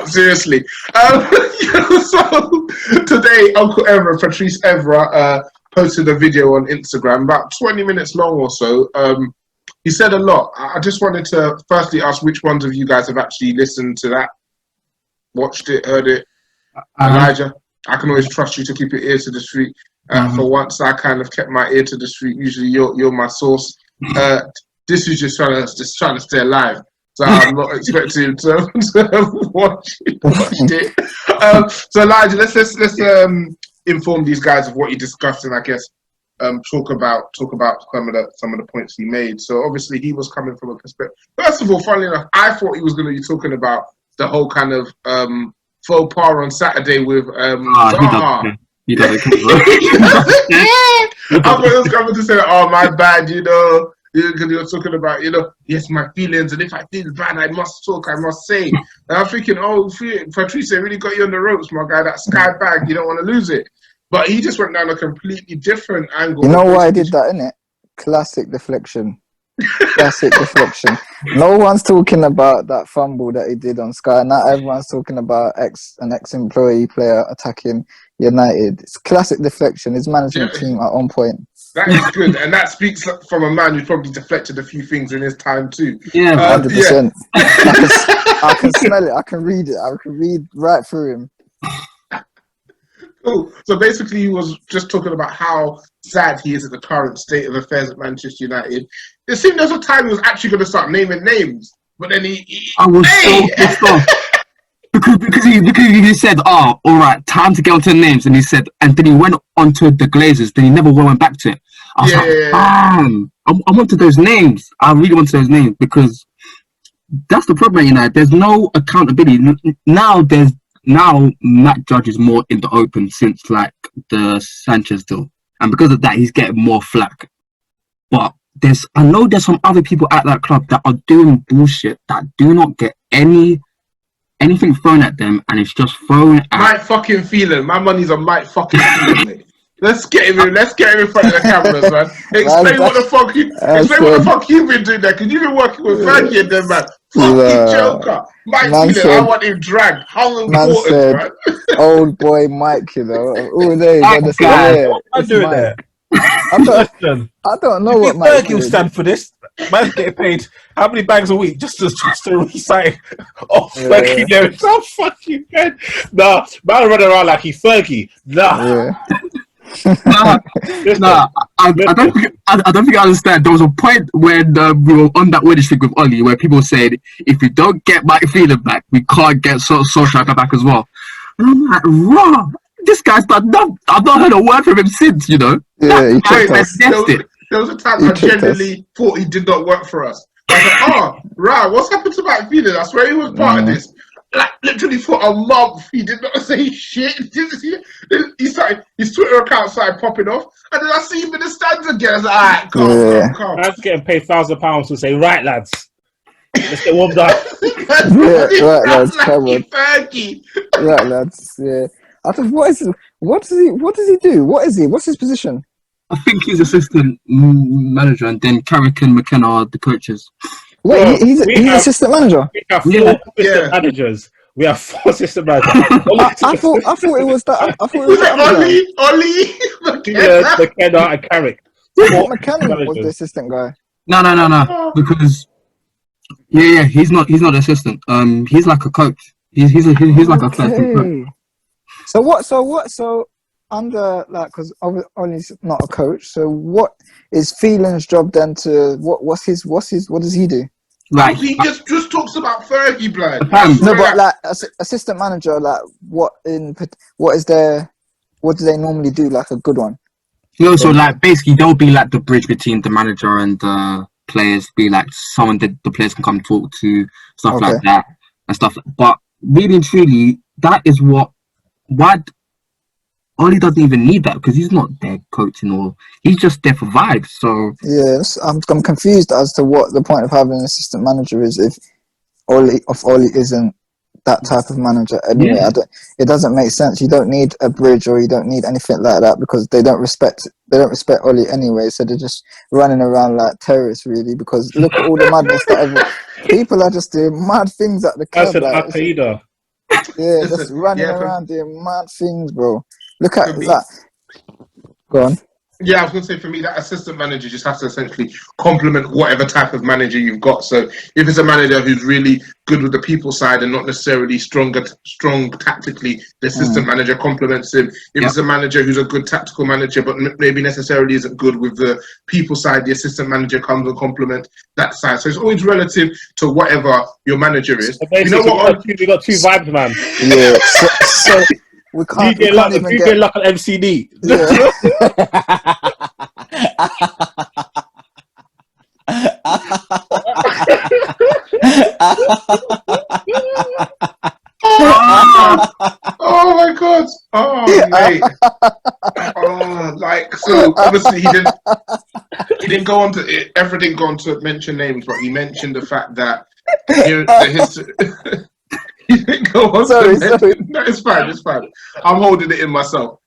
seriously. So today, Uncle Evra, Patrice Evra, posted a video on Instagram, about 20 minutes long or so. He said a lot. I just wanted to firstly ask which ones of you guys have actually listened to that, watched it, heard it. Elijah, I can always trust you to keep your ear to the street. For once, I kind of kept my ear to the street. Usually, you're my source. This is just trying to stay alive. So I'm not expecting him to watch it. So Elijah, let's inform these guys of what you discussed, and I guess talk about some of the points he made. So obviously he was coming from a perspective. First of all, funnily enough, I thought he was going to be talking about the whole kind of faux pas on Saturday with Zaha. He does I thought he was coming to say, "Oh, my bad," because you're talking about, yes, my feelings, and if I feel bad, I must talk, I must say. And I'm thinking, oh, Patrice really got you on the ropes, my guy. That sky bag, you don't want to lose it. But he just went down a completely different angle. You know why I did that, innit? Classic deflection. Classic deflection. No one's talking about that fumble that he did on Sky. Not everyone's talking about an ex-employee player attacking United. It's classic deflection. His management team are on point. That is good, and that speaks from a man who's probably deflected a few things in his time too. Yeah, 100%. I can smell it. I can read it. I can read right through him. Cool. So basically, he was just talking about how sad he is at the current state of affairs at Manchester United. It seemed there was a time he was actually going to start naming names, but then I was so pissed off. Because he said, "Oh, all right, time to get onto the names," and he said, and then he went onto the Glazers. Then he never went back to it. I was I wanted those names. I really wanted those names because that's the problem. There's no accountability now. Now Matt Judge is more in the open since like the Sanchez deal, and because of that, he's getting more flack. But I know there's some other people at that club that are doing bullshit that do not get anything thrown at them, and it's just thrown at Mike fucking Phelan. My money's on Mike fucking Phelan. Let's get him in front of the cameras, man. Explain what the fuck you've been doing there, because you've been working with Frankie and them, man. Fucking joker. Mike Phelan, I want him dragged. How important, man? Old boy Mike, all day. I'm doing there. I don't know what Mike Fergie will stand for this. Man's getting paid how many bags a week just to recite off Fergie there. It's so fucking good. Nah, man running around like he's Fergie. Nah. I don't think I understand. There was a point when we were on that wedding streak with Ollie where people said, if you don't get Mike Phelan back, we can't get Solskjaer back as well. And I'm like, raw. This guy's done nothing. I've not heard a word from him since, Yeah, there was a time I genuinely thought he did not work for us. I was like, what's happened to Mike Phelan? I swear he was part of this. Like, literally for a month, he did not say shit. He started, his Twitter account started popping off, and then I see him in the stands again. I was like, alright, calm. Man's getting paid £1,000 to say, right, lads, let's get warmed up. Right, lads, come on. Fergie. Right, lads, yeah. I thought, what does he do? What is he? What's his position? I think he's assistant manager, and then Carrick and McKenna are the coaches. Wait, he's assistant manager. We have 4 assistant managers. We have 4 assistant managers. I thought it was that. I thought it was that. Ollie, McKenna, and Carrick. McKenna was the assistant guy. No. Because he's not the assistant. He's like a coach. He's like a coach. So under because Ollie's not a coach. So what is Phelan's job then? What does he do? Like he just talks about Fergie, blood. No, but like assistant manager, like what do they normally do? Like a good one. So like basically they'll be like the bridge between the manager and the players. Be like someone that the players can come talk to, stuff like that and stuff. But really and truly, that is why Ollie doesn't even need that, because he's not there coaching, or he's just there for vibes. So yes, I'm confused as to what the point of having an assistant manager is if Ollie isn't that type of manager. Anyway, it doesn't make sense. You don't need a bridge, or you don't need anything like that, because they don't respect Ollie anyway. So they're just running around like terrorists, really. Because look at all the madness that people are just doing mad things at the club. That's Al Qaeda. Yeah, Listen, just running yeah, around doing mad things, bro. Look at for me, that. Go on. yeah, I was going to say for me, that assistant manager just has to essentially complement whatever type of manager you've got. So if it's a manager who's really good with the people side and not necessarily strong tactically, the assistant manager complements him. If it's a manager who's a good tactical manager, but maybe necessarily isn't good with the people side, the assistant manager comes and complements that side. So it's always relative to whatever your manager is. So basically, You know what? we got two vibes, man. Yeah. So we can't even DJ get. Luck and MCD. Yeah. Oh my god! Oh mate! Oh, like so. Obviously, he didn't go on to. Evra didn't go on to mention names, but he mentioned the fact that here the history. He didn't go on to mention. No, it's fine. It's fine. I'm holding it in myself.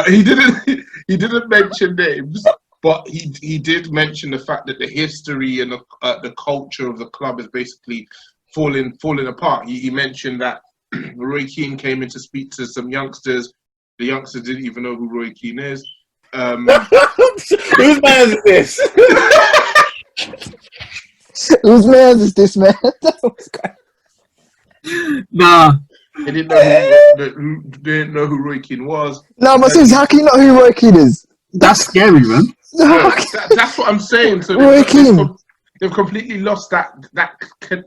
He didn't mention names, but he did mention the fact that the history and the culture of the club is basically falling apart. He mentioned that Roy Keane came in to speak to some youngsters. The youngsters didn't even know who Roy Keane is. Whose man is this? Whose man is this, man? Nah. They didn't know who Roy Keane was. No, but since how can you not who Roy Keane is? That's scary, man. That's what I'm saying. So Roy Keane. They've completely lost that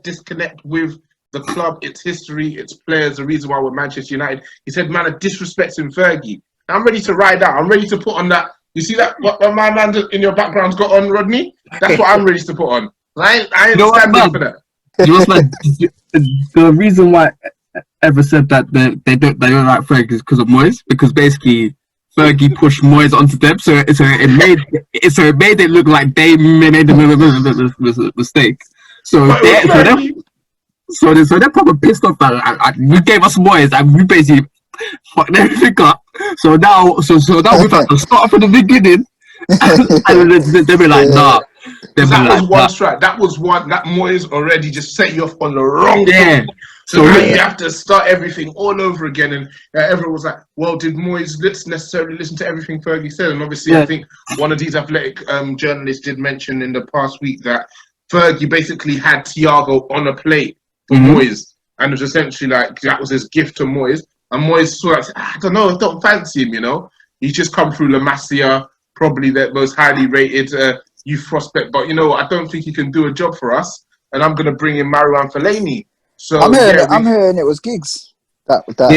disconnect with the club, its history, its players, the reason why we're Manchester United. He said, man, are disrespecting Fergie. I'm ready to ride out. I'm ready to put on that. You see that what my man in your background's got on, Rodney? That's what I'm ready to put on. I ain't standing for that. You know, like, the reason why Evra said that they don't like Fergie is because of Moyes, because basically Fergie pushed Moyes onto them, so it made it look like they made a mistake. So they're probably pissed off that you gave us Moyes and we basically fucked everything up. So now we've had to start from the beginning, and they'll be like, nah. That was one strike. That was one. That Moyes already just set you off on the wrong foot. So now you have to start everything all over again. And everyone was like, well, did Moyes necessarily listen to everything Fergie said? And obviously, I think one of these athletic journalists did mention in the past week that Fergie basically had Thiago on a plate for Moyes. And it was essentially like, that was his gift to Moyes. And Moyes sort of, I don't know, don't fancy him, you know. He's just come through La Masia, probably the most highly rated youth prospect. But, you know, I don't think he can do a job for us. And I'm going to bring in Marouane Fellaini. So I'm hearing it was Giggs. Bunda.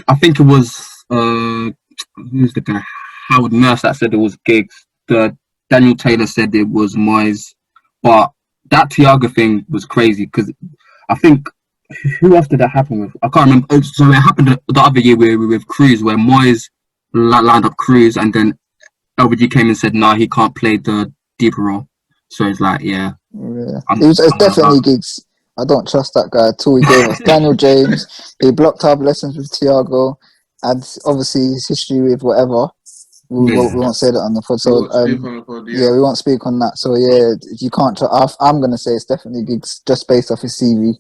I think it was who's the guy? Howard Nurse that said it was Giggs. Daniel Taylor said it was Moyes. But that Thiago thing was crazy because I think who else did that happen with? I can't remember. So it happened the other year with Cruz, where Moyes lined up Cruz, and then LBG came and said, "No, he can't play the deeper role." So it's like, it's definitely Giggs. I don't trust that guy at all. He gave us Daniel James. He blocked our blessings with Thiago, and obviously his history with whatever. We won't say that on the pod. So we won't speak on that. So you can't. I'm gonna say it's definitely Giggs just based off his CV.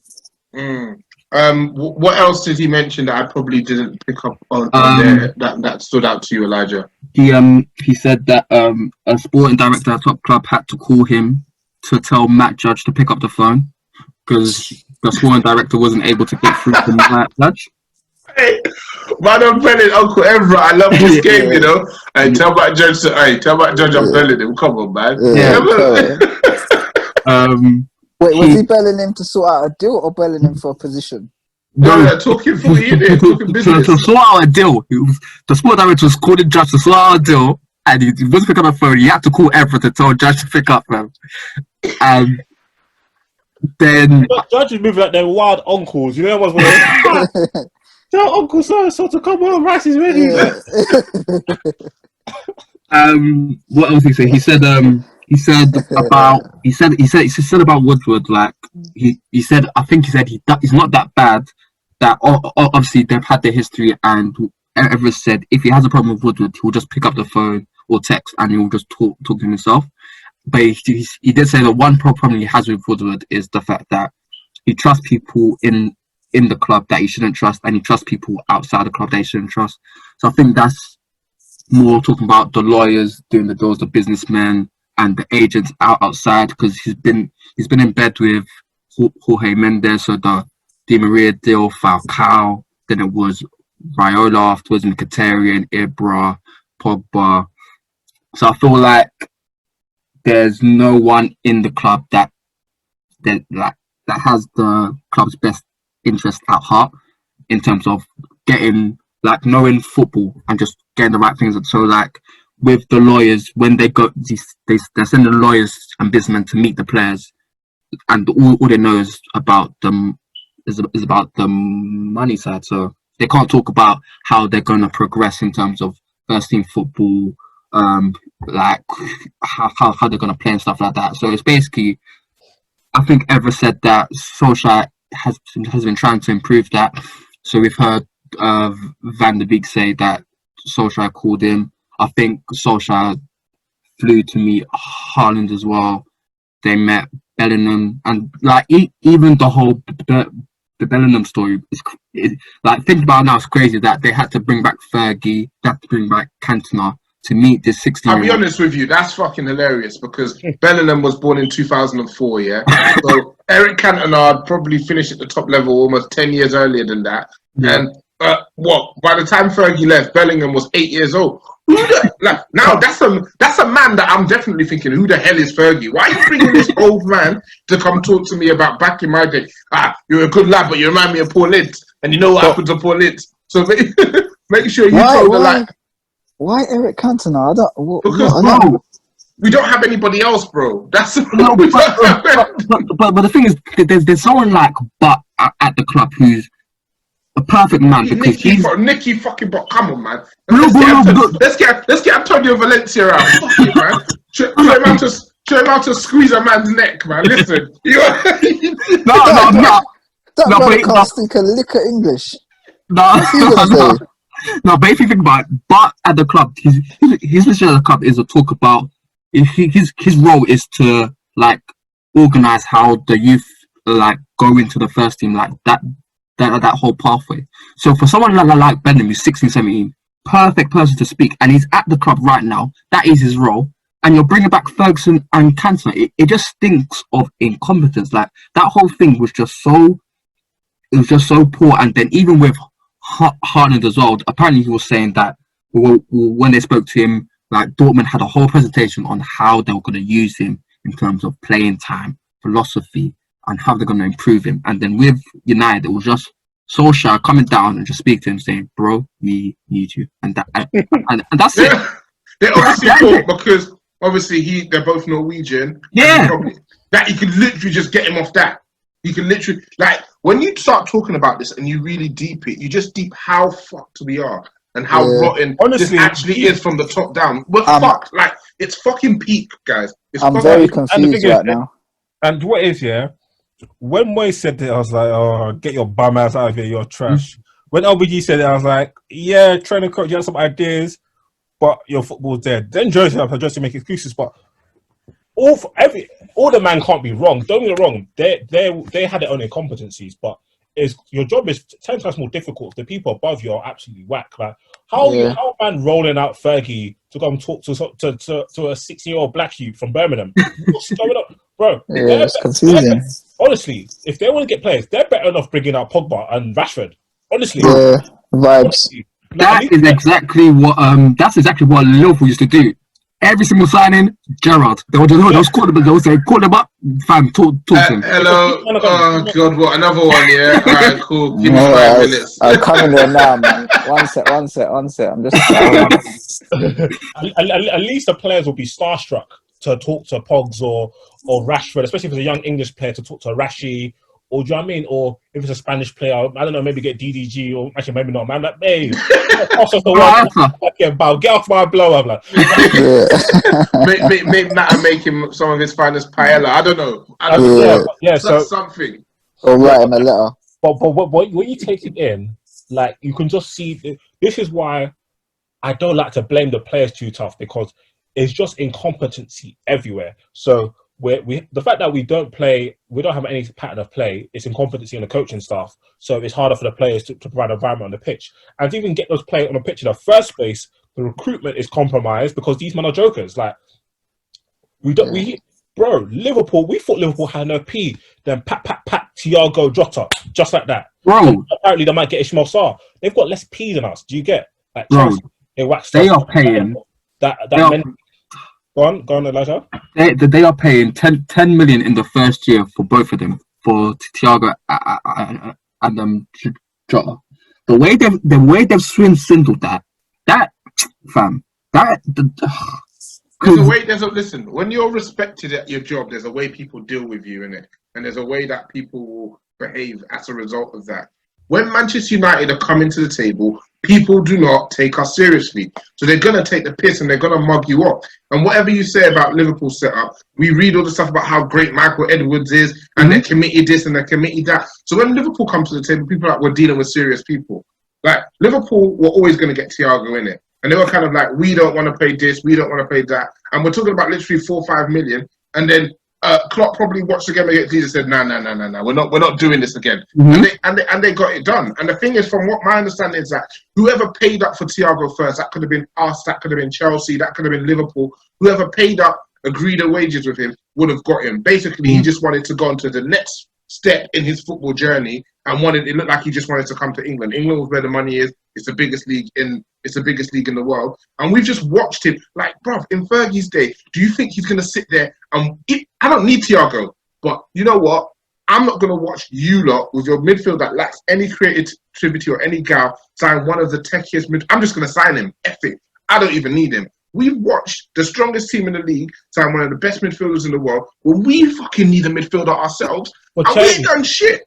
What else did he mention that I probably didn't pick up on there that stood out to you, Elijah? He said that a sporting director at a top club had to call him to tell Matt Judge to pick up the phone because the sporting director wasn't able to get through to Matt Judge. Hey, man, I'm belling Uncle Evra. I love this game, you know. Hey, tell Matt Judge I'm belling him. Come on, man. Wait, was he belling him to sort out a deal or belling him for a position? No, talking footy, innit? Talking business. To sort out a deal. The sport director was calling Judge to sort out a deal, and he wasn't picking up the phone. He had to call Evra to tell Judge to pick up, man. And then Judge is moving like their wild uncles. You know what I was tell Uncle so to come on, rice is ready. What else did he say? He said about Woodward, like he said he's not that bad. That obviously they've had their history, and Evra said if he has a problem with Woodward, he will just pick up the phone or text and he will just talk to himself. But he did say that one problem he has with Woodward is the fact that he trusts people in in the club that he shouldn't trust, and he trusts people outside the club that he shouldn't trust. So I think that's more talking about the lawyers doing the deals, the businessmen and the agents outside, because he's been in bed with Jorge Mendes, so the Di Maria deal, Falcao, then it was Raiola afterwards, Mkhitaryan, Ibra, Pogba. So I feel like there's no one in the club that has the club's best interest at heart in terms of getting, like, knowing football and just getting the right things. So like with the lawyers, when they go, they send the lawyers and businessmen to meet the players, and all they know is about them is about the money side. So they can't talk about how they're going to progress in terms of first team football, like how they're going to play and stuff like that. So it's basically, I think Evra said that Solskjaer has been trying to improve that. So we've heard Van der Beek say that Solskjaer called him. I think Solskjaer flew to meet Haaland as well. They met Bellingham, and like even the whole the Bellingham story is like, think about it now, it's crazy that they had to bring back Fergie, they had to bring back Cantona to meet this 16-year-old. I'll be honest with you, that's fucking hilarious, because Bellingham was born in 2004, yeah? So Eric Cantona probably finished at the top level almost 10 years earlier than that. Yeah. And by the time Fergie left, Bellingham was 8 years old. Now that's a man that I'm definitely thinking, who the hell is Fergie? Why are you bringing this old man to come talk to me about back in my day? You're a good lad, but you remind me of Paul Ince, and you know what happened to Paul Ince. So make sure you told the like. Why Eric Cantona? Because we don't have anybody else, bro. That's but the thing is, there's someone like Butt at the club who's a perfect man, because Nicky fucking Butt. Come on, man. Let's get Antonio Valencia out. Fuck it, man. Show him how to squeeze a man's neck, man. Listen. That brother can't speak a lick of English. No, but if you think about it, but at the club, his mission at the club is to talk about, his role is to like organize how the youth like go into the first team, like that whole pathway. So for someone like Bellingham, who's 16, 17, perfect person to speak, and he's at the club right now, that is his role. And you're bringing back Ferguson and Cantona. It just stinks of incompetence. Like that whole thing was just so poor. And then even with Haaland as well, apparently he was saying that when they spoke to him, like Dortmund had a whole presentation on how they were going to use him in terms of playing time, philosophy, and how they're going to improve him. And then with United, it was just Solskjaer coming down and just speak to him, saying, "Bro, we need you," and that's it. They obviously thought, because obviously they're both Norwegian. Yeah, that you could literally just get him off that. You can literally, like, when you start talking about this and you really deep it, you just deep how fucked we are and how rotten this actually is from the top down. We're fucked. Like, it's fucking peak, guys. I'm very confused right now. And what is, when Moy said it, I was like, oh, get your bum ass out of here, you're trash. When LBG said it, I was like, yeah, training coach, you have some ideas, but your football's dead. Then Jose make excuses, but all the man can't be wrong. Don't get me wrong. They had their own incompetencies, but your job is 10 times more difficult. The people above you are absolutely whack. Like how a man rolling out Fergie to go and talk to a 16-year-old black youth from Birmingham? What's going on, bro? Yeah, it's confusing. Honestly, if they want to get players, they're better off bringing out Pogba and Rashford. Honestly, vibes. Honestly, that's exactly what Liverpool used to do. Every single signing, Gerrard. They would just call them. They would say, "Call them up, fam. Talk to him." Hello. Oh God, what another one? Yeah. All right, cool. Give me 5 minutes. I'm coming there now, man. One sec. I'm just. At least the players will be starstruck to talk to Pogs or Rashford, especially if it's a young English player to talk to Rashi. Or do you know what I mean? Or if it's a Spanish player, I don't know, maybe get DDG, or actually maybe not. Man, like, hey, get off my blow. I'm like, make Matt make him some of his finest paella. I don't know. So something. Or write him a letter. But when you take it in, like you can just see. This is why I don't like to blame the players too tough, because it's just incompetency everywhere. So the fact that we don't have any pattern of play, it's incompetency in the coaching staff. So it's harder for the players to provide an environment on the pitch. And to even get those players on the pitch in the first place, the recruitment is compromised because these men are jokers. Like Liverpool, we thought Liverpool had no P. Then pat, Thiago, Jota, just like that. Bro, apparently they might get Ismail Sarr. They've got less P than us. Do you get? Like bro, Chelsea, they waxed they us. are paying. Go on, Elijah. They are paying 10 million in the first year for both of them, for Thiago and Jota. The way they've swindled that fam, listen, when you're respected at your job, there's a way people deal with you in it, and there's a way that people will behave as a result of that. When Manchester United are coming to the table, people do not take us seriously. So they're going to take the piss and they're going to mug you up. And whatever you say about Liverpool's setup, we read all the stuff about how great Michael Edwards is and their committee this and their committee that. So when Liverpool comes to the table, people are like, we're dealing with serious people. Like, Liverpool were always going to get Thiago in it. And they were kind of like, we don't want to pay this, we don't want to pay that. And we're talking about literally 4 or 5 million. And then Klopp probably watched the game against Leeds and said, no, we're not doing this again. And they got it done. And the thing is, from what my understanding is, that whoever paid up for Thiago first, that could have been us, that could have been Chelsea, that could have been Liverpool. Whoever paid up, agreed the wages with him, would have got him. Basically, he just wanted to go on to the next step in his football journey, and it looked like he just wanted to come to England. England was where the money is. It's the biggest league in the world. And we've just watched him. Like, bruv, in Fergie's day, do you think he's going to sit there and... I don't need Thiago, but you know what? I'm not going to watch you lot with your midfield that lacks any creativity or any gal sign one of the techiest I'm just going to sign him. F it. I don't even need him. We've watched the strongest team in the league sign one of the best midfielders in the world. Well, we fucking need a midfielder ourselves, and we ain't done shit.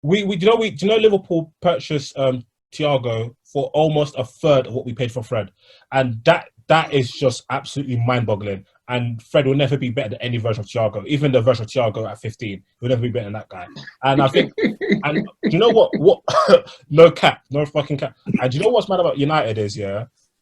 Do you know Liverpool purchased Thiago for almost a third of what we paid for Fred, and that is just absolutely mind-boggling. And Fred will never be better than any version of Thiago, even the version of Thiago at 15. He'll never be better than that guy. And I think, and do you know what? No cap, no fucking cap. And do you know what's mad about United is,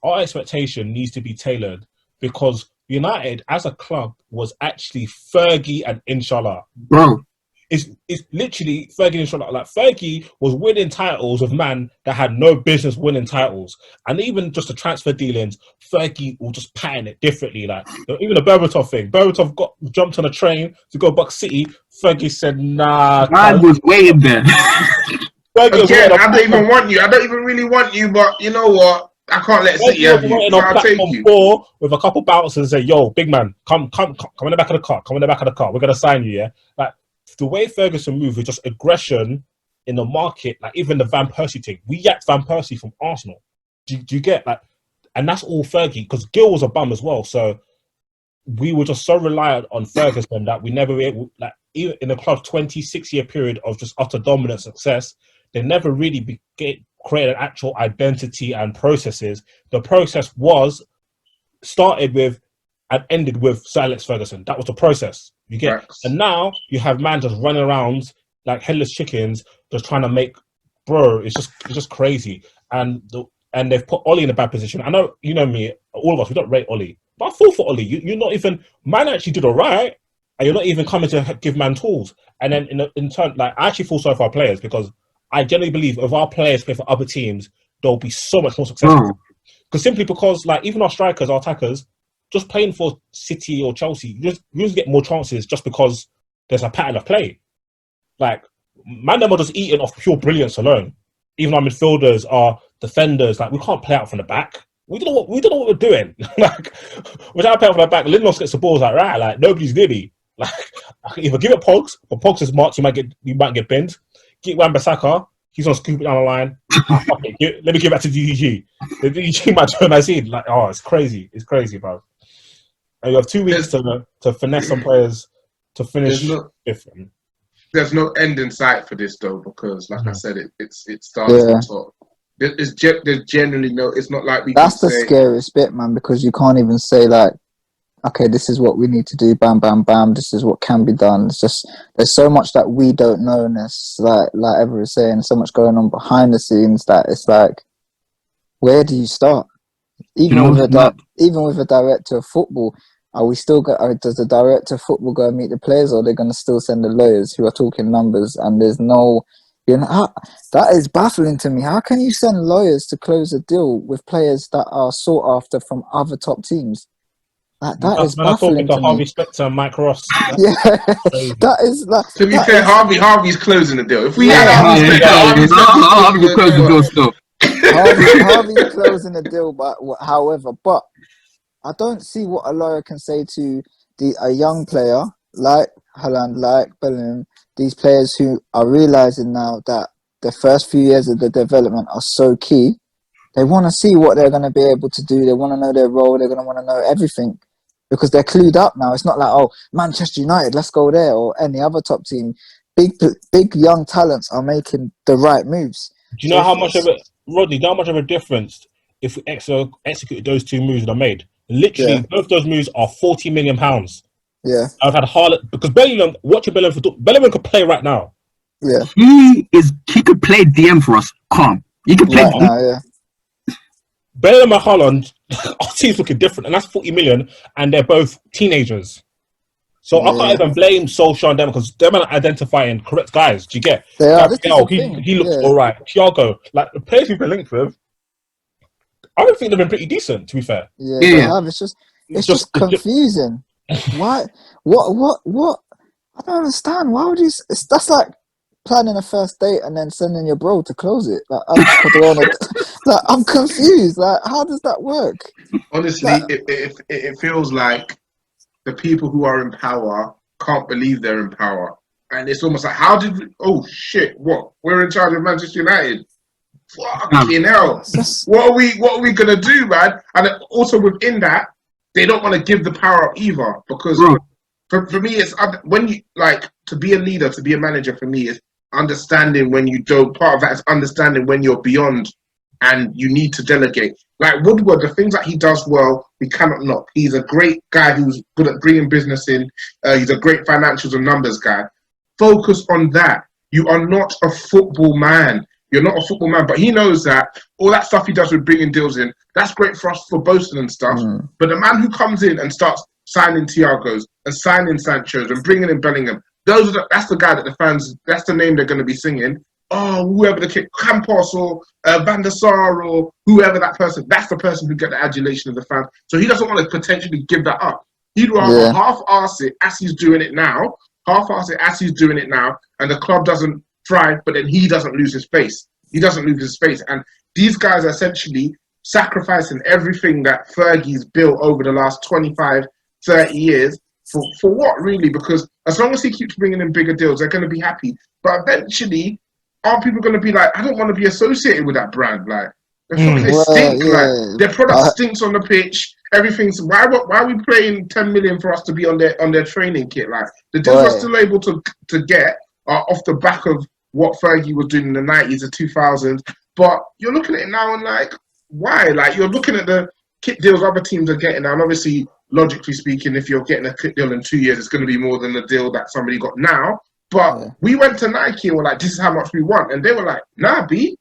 our expectation needs to be tailored, because United as a club was actually Fergie and Inshallah. Bro. It's literally Fergie and Inshallah. Like, Fergie was winning titles with man that had no business winning titles. And even just the transfer dealings, Fergie will just pattern it differently. Like, even the Berbatov thing. Berbatov jumped on a train to go Buck City. Fergie said, nah. Man was waiting there. Again, I don't even want you. I don't even really want you, but you know what? I can't let City have you. So I'll take you. With a couple bouncers and say, yo, big man, come in the back of the car. Come in the back of the car. We're going to sign you, yeah? Like, the way Ferguson moved with just aggression in the market, like even the Van Persie thing. We yacked Van Persie from Arsenal. Do you get, like, and that's all Fergie, because Gill was a bum as well. So we were just so reliant on Ferguson that we never able, like, even in the club's 26-year period of just utter dominant success, they never really created an actual identity and processes. The process started with and ended with Sir Alex Ferguson. That was the process. You get, and now you have man just running around like headless chickens, just trying to make, bro. It's just crazy. And they've put Ollie in a bad position. I know, you know me, all of us, we don't rate Ollie, but I feel for Ollie. You're not even, man actually did all right, and you're not even coming to give man tools. And then in turn, like, I actually feel sorry for our players, because I generally believe if our players play for other teams, they'll be so much more successful. Because like, even our strikers, our attackers, just playing for City or Chelsea, you just get more chances just because there's a pattern of play. Like, man, them are just eating off pure brilliance alone. Even our midfielders, our defenders, like, we can't play out from the back. We don't know what we're doing. Like, without playing from the back, Lindros gets the balls like, right, like, nobody's near me. Like, I can either give it Pogs, but Pogs is marked, you might get binned. Get Wan-Bissaka, he's on scoop it down the line. Let me give it to DDG. The DDG might turn my seed. Like, oh, it's crazy. It's crazy, bro. And you have 2 weeks to finesse some players to finish. There's no end in sight for this, though, because, like I said, it starts at the top. There's generally no. It's not like we. That's the scariest bit, man, because you can't even say, like, okay, this is what we need to do. Bam, bam, bam. This is what can be done. It's just, there's so much that we don't know, and it's like Evra was saying, so much going on behind the scenes that it's like, where do you start? Even with a director of football, Are we still does the director of football go and meet the players, or are they going to still send the lawyers who are talking numbers? And there's no, that is baffling to me. How can you send lawyers to close a deal with players that are sought after from other top teams? That is baffling to Harvey me. Specter and Mike Ross. Yeah, that is like. To be fair, Harvey's closing the deal. If we had Yeah, Harvey Specter, Harvey closed the door still. Harvey's closing the deal, but however, I don't see what a lawyer can say to a young player like Haaland, like Bellingham, these players who are realizing now that the first few years of the development are so key. They want to see what they're going to be able to do. They want to know their role. They're going to want to know everything because they're clued up now. It's not like, oh, Manchester United, let's go there, or any other top team. Big young talents are making the right moves. Do you know how much of it, Rodney? How much of a difference if we executed those two moves that I made? Literally, both those moves are £40 million. Yeah, I've had Haaland because Bellingham. Watching Bellingham could play right now. yeah, He could play DM for us. Calm. He could play right now. Yeah, Bellingham and Haaland, our team's looking different, and that's 40 million, and they're both teenagers. So I can't even blame Solskjaer and them because they're not identifying correct guys. Do you get? they are. He looks all right. Thiago, like the players we've been linked with, I don't think they've been pretty decent. To be fair, They have. It's just confusing. Why? What? I don't understand. Why would you? That's like planning a first date and then sending your bro to close it. Like, I'm confused. Like, how does that work? Honestly, it feels like the people who are in power can't believe they're in power. And it's almost like, how did we, oh shit, what? We're in charge of Manchester United. Fucking hell. What are we gonna do, man? And also within that, they don't want to give the power up either. Because for me, it's when you like to be a leader, to be a manager, for me is understanding when you don't. Part of that is understanding when you're beyond and you need to delegate. Like Woodward, the things that he does well, we cannot knock. He's a great guy who's good at bringing business in. He's a great financials and numbers guy. Focus on that. You are not a football man. You're not a football man, but he knows that all that stuff he does with bringing deals in, that's great for us for boasting and stuff. But the man who comes in and starts signing Thiagos and signing Sanchos and bringing in Bellingham, that's the guy that the fans, that's the name they're going to be singing. Oh, whoever the kid, Campos or Van der Sar or whoever that person, that's the person who get the adulation of the fans. So he doesn't want to potentially give that up. He'd rather half-arse it as he's doing it now, and the club doesn't thrive, but then he doesn't lose his face. And these guys are essentially sacrificing everything that Fergie's built over the last 25, 30 years for what, really? Because as long as he keeps bringing in bigger deals, they're going to be happy. But eventually, are people going to be like, I don't want to be associated with that brand? Like, they stink. Like, their product stinks on the pitch. Everything's why are we paying 10 million for us to be on their training kit? Like, the deals we're still able to get are off the back of what Fergie was doing in the 90s and 2000s. But you're looking at it now and like, why? Like, you're looking at the kit deals other teams are getting now, and obviously, logically speaking, if you're getting a kit deal in 2 years, it's going to be more than the deal that somebody got now. But we went to Nike and were like, this is how much we want. And they were like, nah, B.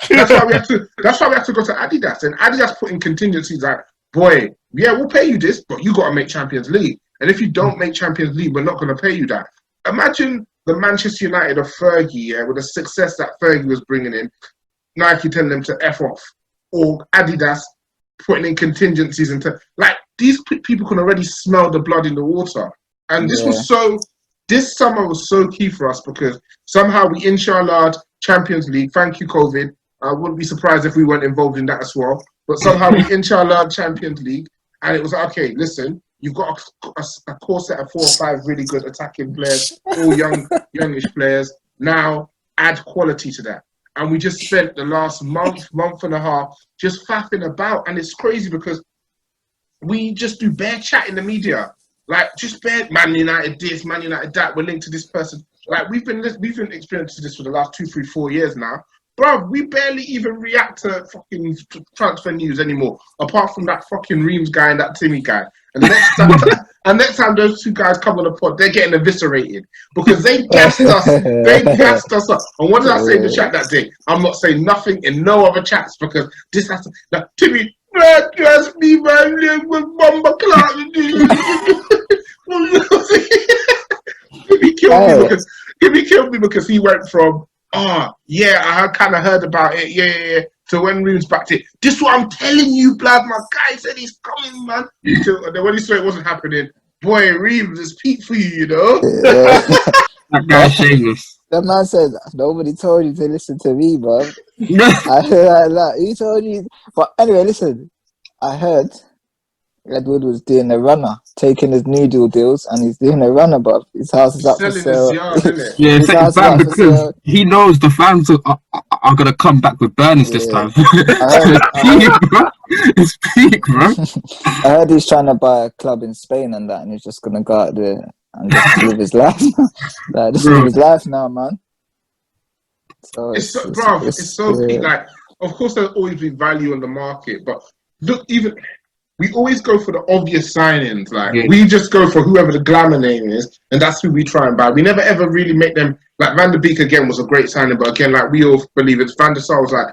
That's why we have to go to Adidas. And Adidas put in contingencies like, boy, yeah, we'll pay you this, but you got to make Champions League. And if you don't make Champions League, we're not going to pay you that. Imagine the Manchester United of Fergie, with the success that Fergie was bringing in, Nike telling them to F off. Or Adidas putting in contingencies into, like, these people can already smell the blood in the water. And this summer was so key for us because somehow we inshallah Champions League. Thank you, COVID. I wouldn't be surprised if we weren't involved in that as well. But somehow we inshallah Champions League. And it was like, okay, listen, you've got a core set of 4 or 5 really good attacking players, all youngish players. Now add quality to that. And we just spent the last month and a half just faffing about. And it's crazy because we just do bare chat in the media. Like, just bare Man United this, Man United that, we're linked to this person. Like, we've been experiencing this for the last 2, 3, 4 years now. Bro, we barely even react to fucking transfer news anymore, apart from that fucking Reams guy and that Timmy guy. And the next time those two guys come on the pod, they're getting eviscerated because they gassed us. They gassed us up. And what did I say in the chat that day? I'm not saying nothing in no other chats because this has to. Now, Timmy, Man, trust me, man. Bomba Clark. He killed me because he went from, yeah, I kind of heard about it, yeah. So when Reeves backed it, this what I'm telling you, blood. My guy said he's coming, man. And then when he saw it wasn't happening, boy, Reeves is peak for you, you know. Yeah. That guy's shameless. That man said, nobody told you to listen to me, bro. I heard that. He told you. But anyway, listen. I heard Edward was doing a runner, taking his noodle deals, and he's doing a runner, bro. His house is up for Selling his sale. yard, innit? Yeah, His house is up for because sale. he knows the fans are gonna come back with burners this time. It's peak, bro. I heard he's trying to buy a club in Spain and that, and he's just gonna go out there and just live his life. Like, just live his life now, man. So it's so peak. Like, of course, there'll always be value on the market, but look, even we always go for the obvious signings. Like, we just go for whoever the glamour name is, and that's who we try and buy. We never ever really make them. Like Van der Beek again was a great signing, but again, like we all believe it's Van der Sar was like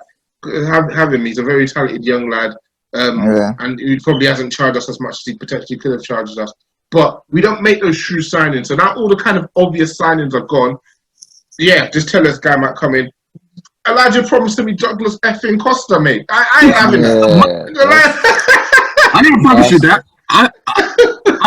have him. He's a very talented young lad. And he probably hasn't charged us as much as he potentially could have charged us. But we don't make those true signings. So now all the kind of obvious signings are gone. Yeah, just tell us guy might come in. Elijah promised to me Douglas effing Costa, mate. I ain't having that. I didn't promise you that. I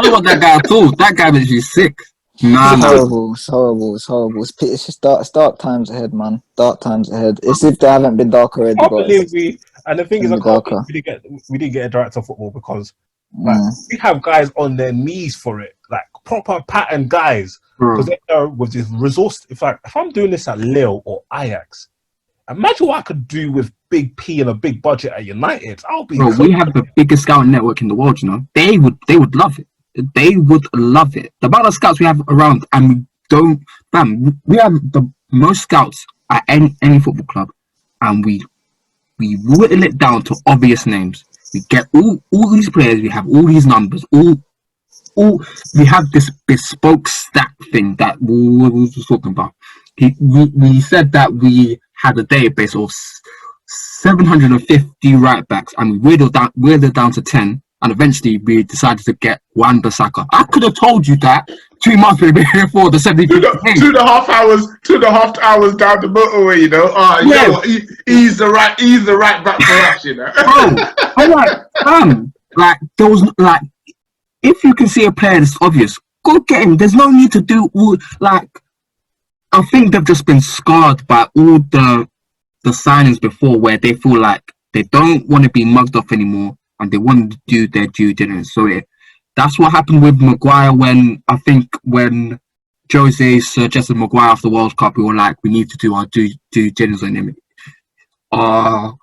don't want that guy at all. That guy makes you sick. It's horrible. It's just dark times ahead, man. Dark times ahead. It's if they haven't been dark already. I believe we. And the thing is, I can't believe we didn't get a director of football because like we have guys on their knees for it, like proper pattern guys, because they know with this resource. In fact, if I'm doing this at Lille or Ajax, imagine what I could do with Big P and a big budget at United. I'll be. Bro, we have the biggest scouting network in the world. You know, they would love it. They would love it. The amount of scouts we have around, and we don't. Bam, we have the most scouts at any football club, and we whittle it down to obvious names. We get all these players. We have all these numbers. All we have this bespoke stat thing that we were talking about. We said that we had a database of 750 right backs, and we whittled down to 10. And eventually, we decided to get Wan-Bissaka. I could have told you that 2 months before the 70. 2.5 hours down the motorway. You know, you know what? He's the right back for us. You know, I'm like those like if you can see a player that's obvious, go get him. There's no need to do all like. I think they've just been scarred by all the signings before, where they feel like they don't want to be mugged off anymore. And they wanted to do their due diligence. So that's what happened with Maguire when Jose suggested Maguire after the World Cup. We were like, we need to do our due diligence on him. Are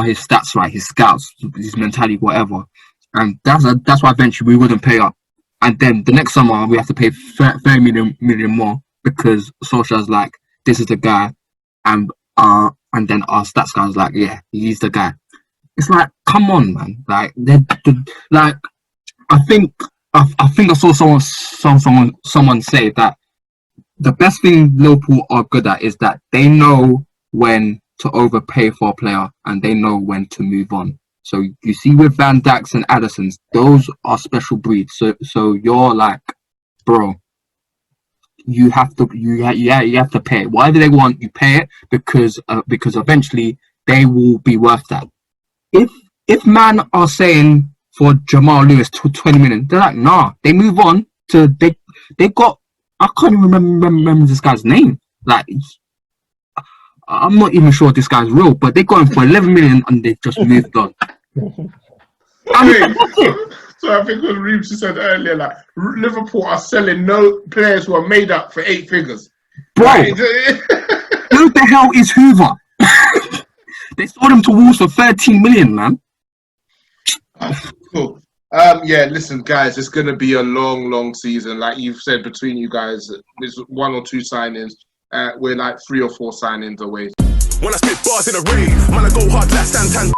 his stats right? His scouts, his mentality, whatever. And that's why eventually we wouldn't pay up. And then the next summer we have to pay 30 million more because Solskjaer's like, this is the guy, and then our stats guy's like, yeah, he's the guy. It's like, come on, man! Like, like, I think I saw someone say that the best thing Liverpool are good at is that they know when to overpay for a player and they know when to move on. So you see with Van Dijks and Addisons, those are special breeds. So you're like, bro, you have to pay it. Whatever they want, you pay it because eventually they will be worth that. If man are saying for Jamal Lewis to 20 million, they're like, nah. They move on to they got. I can't even remember this guy's name. Like, I'm not even sure this guy's real, but they got him for 11 million and they just moved on. So I think what Reeves said earlier, like Liverpool are selling no players who are made up for 8 figures. Bro, who the hell is Hoover? They sold him to Wolves for 13 million, man. Cool. Yeah, listen, guys, it's going to be a long season. Like you've said, between you guys, there's 1 or 2 signings. We're like 3 or 4 signings away. When I spit bars in a rave, man, I go hard like Santan.